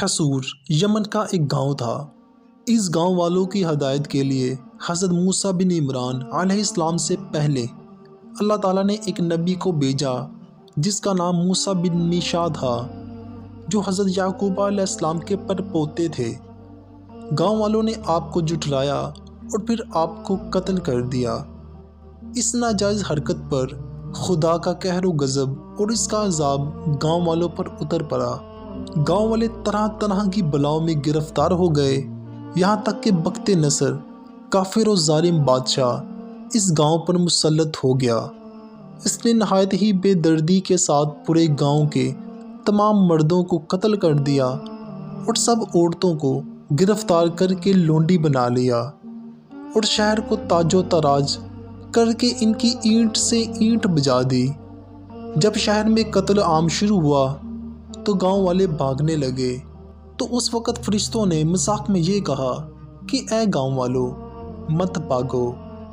حصور یمن کا ایک گاؤں تھا۔ اس گاؤں والوں کی ہدایت کے لیے حضرت موسیٰ بن عمران علیہ السلام سے پہلے اللہ تعالیٰ نے ایک نبی کو بھیجا جس کا نام موسیٰ بن میشا تھا، جو حضرت یعقوب علیہ السلام کے پڑپوتے تھے۔ گاؤں والوں نے آپ کو جھٹلایا اور پھر آپ کو قتل کر دیا۔ اس ناجائز حرکت پر خدا کا قہر و غضب اور اس کا عذاب گاؤں والوں پر اتر پڑا۔ گاؤں والے طرح طرح کی بلاؤں میں گرفتار ہو گئے، یہاں تک کہ بخت نصر کافر و ظالم بادشاہ اس گاؤں پر مسلط ہو گیا۔ اس نے نہایت ہی بے دردی کے ساتھ پورے گاؤں کے تمام مردوں کو قتل کر دیا اور سب عورتوں کو گرفتار کر کے لونڈی بنا لیا اور شہر کو تاج و تاراج کر کے ان کی اینٹ سے اینٹ بجا دی۔ جب شہر میں قتل عام شروع ہوا تو گاؤں والے بھاگنے لگے، تو اس وقت فرشتوں نے مذاق میں یہ کہا کہ اے گاؤں والو، مت بھاگو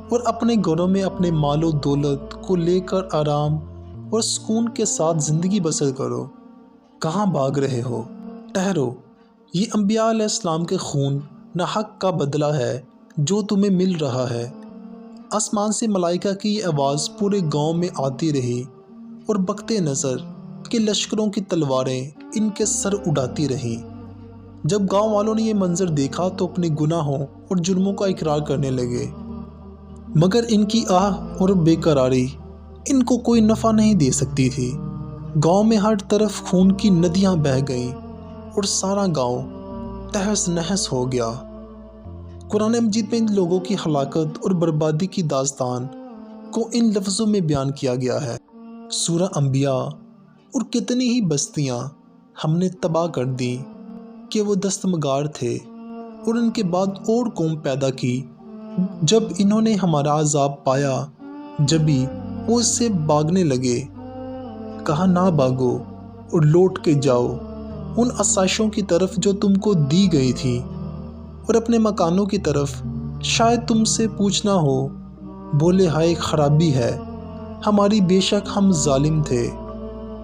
اور اپنے گھروں میں اپنے مال و دولت کو لے کر آرام اور سکون کے ساتھ زندگی بسر کرو۔ کہاں بھاگ رہے ہو؟ ٹھہرو، یہ انبیاء علیہ السلام کے خون ناحق کا بدلہ ہے جو تمہیں مل رہا ہے۔ آسمان سے ملائکہ کی یہ آواز پورے گاؤں میں آتی رہی اور بخت نصر کے لشکروں کی تلواریں ان کے سر اڑاتی رہیں۔ جب گاؤں والوں نے یہ منظر دیکھا تو اپنے گناہوں اور جرموں کا اقرار کرنے لگے، مگر ان کی آہ اور بے قراری ان کو کوئی نفع نہیں دے سکتی تھی۔ گاؤں میں ہر طرف خون کی ندیاں بہہ گئیں اور سارا گاؤں تہس نہس ہو گیا۔ قرآن مجید میں ان لوگوں کی ہلاکت اور بربادی کی داستان کو ان لفظوں میں بیان کیا گیا ہے۔ سورہ انبیاء اور کتنی ہی بستیاں ہم نے تباہ کر دیں کہ وہ دستمگار تھے، اور ان کے بعد اور قوم پیدا کی جب انہوں نے ہمارا عذاب پایا، جبھی وہ اس سے بھاگنے لگے۔ کہا نہ بھاگو اور لوٹ کے جاؤ ان آسائشوں کی طرف جو تم کو دی گئی تھی، اور اپنے مکانوں کی طرف شاید تم سے پوچھنا ہو۔ بولے ہائے خرابی ہے ہماری، بے شک ہم ظالم تھے۔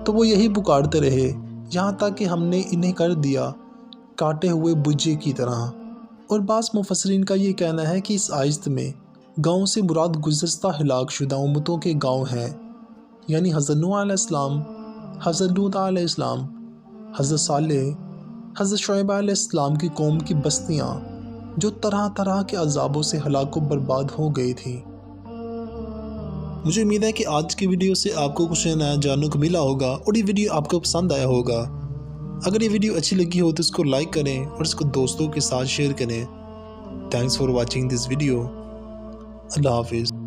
تو وہ یہی پکارتے رہے یہاں تک کہ ہم نے انہیں کر دیا کاٹے ہوئے بجے کی طرح۔ اور بعض مفسرین کا یہ کہنا ہے کہ اس آیت میں گاؤں سے مراد گزشتہ ہلاک شدہ امتوں کے گاؤں ہیں، یعنی حضرت نوح علیہ السلام، حضرت لوط علیہ السلام، حضرت صالح، حضرت شعیب علیہ السلام کی قوم کی بستیاں جو طرح طرح کے عذابوں سے ہلاک و برباد ہو گئی تھیں۔ مجھے امید ہے کہ آج کی ویڈیو سے آپ کو کچھ نیا جاننے کو ملا ہوگا اور یہ ویڈیو آپ کو پسند آیا ہوگا۔ اگر یہ ویڈیو اچھی لگی ہو تو اس کو لائک کریں اور اس کو دوستوں کے ساتھ شیئر کریں۔ Thanks for watching this video. اللہ حافظ۔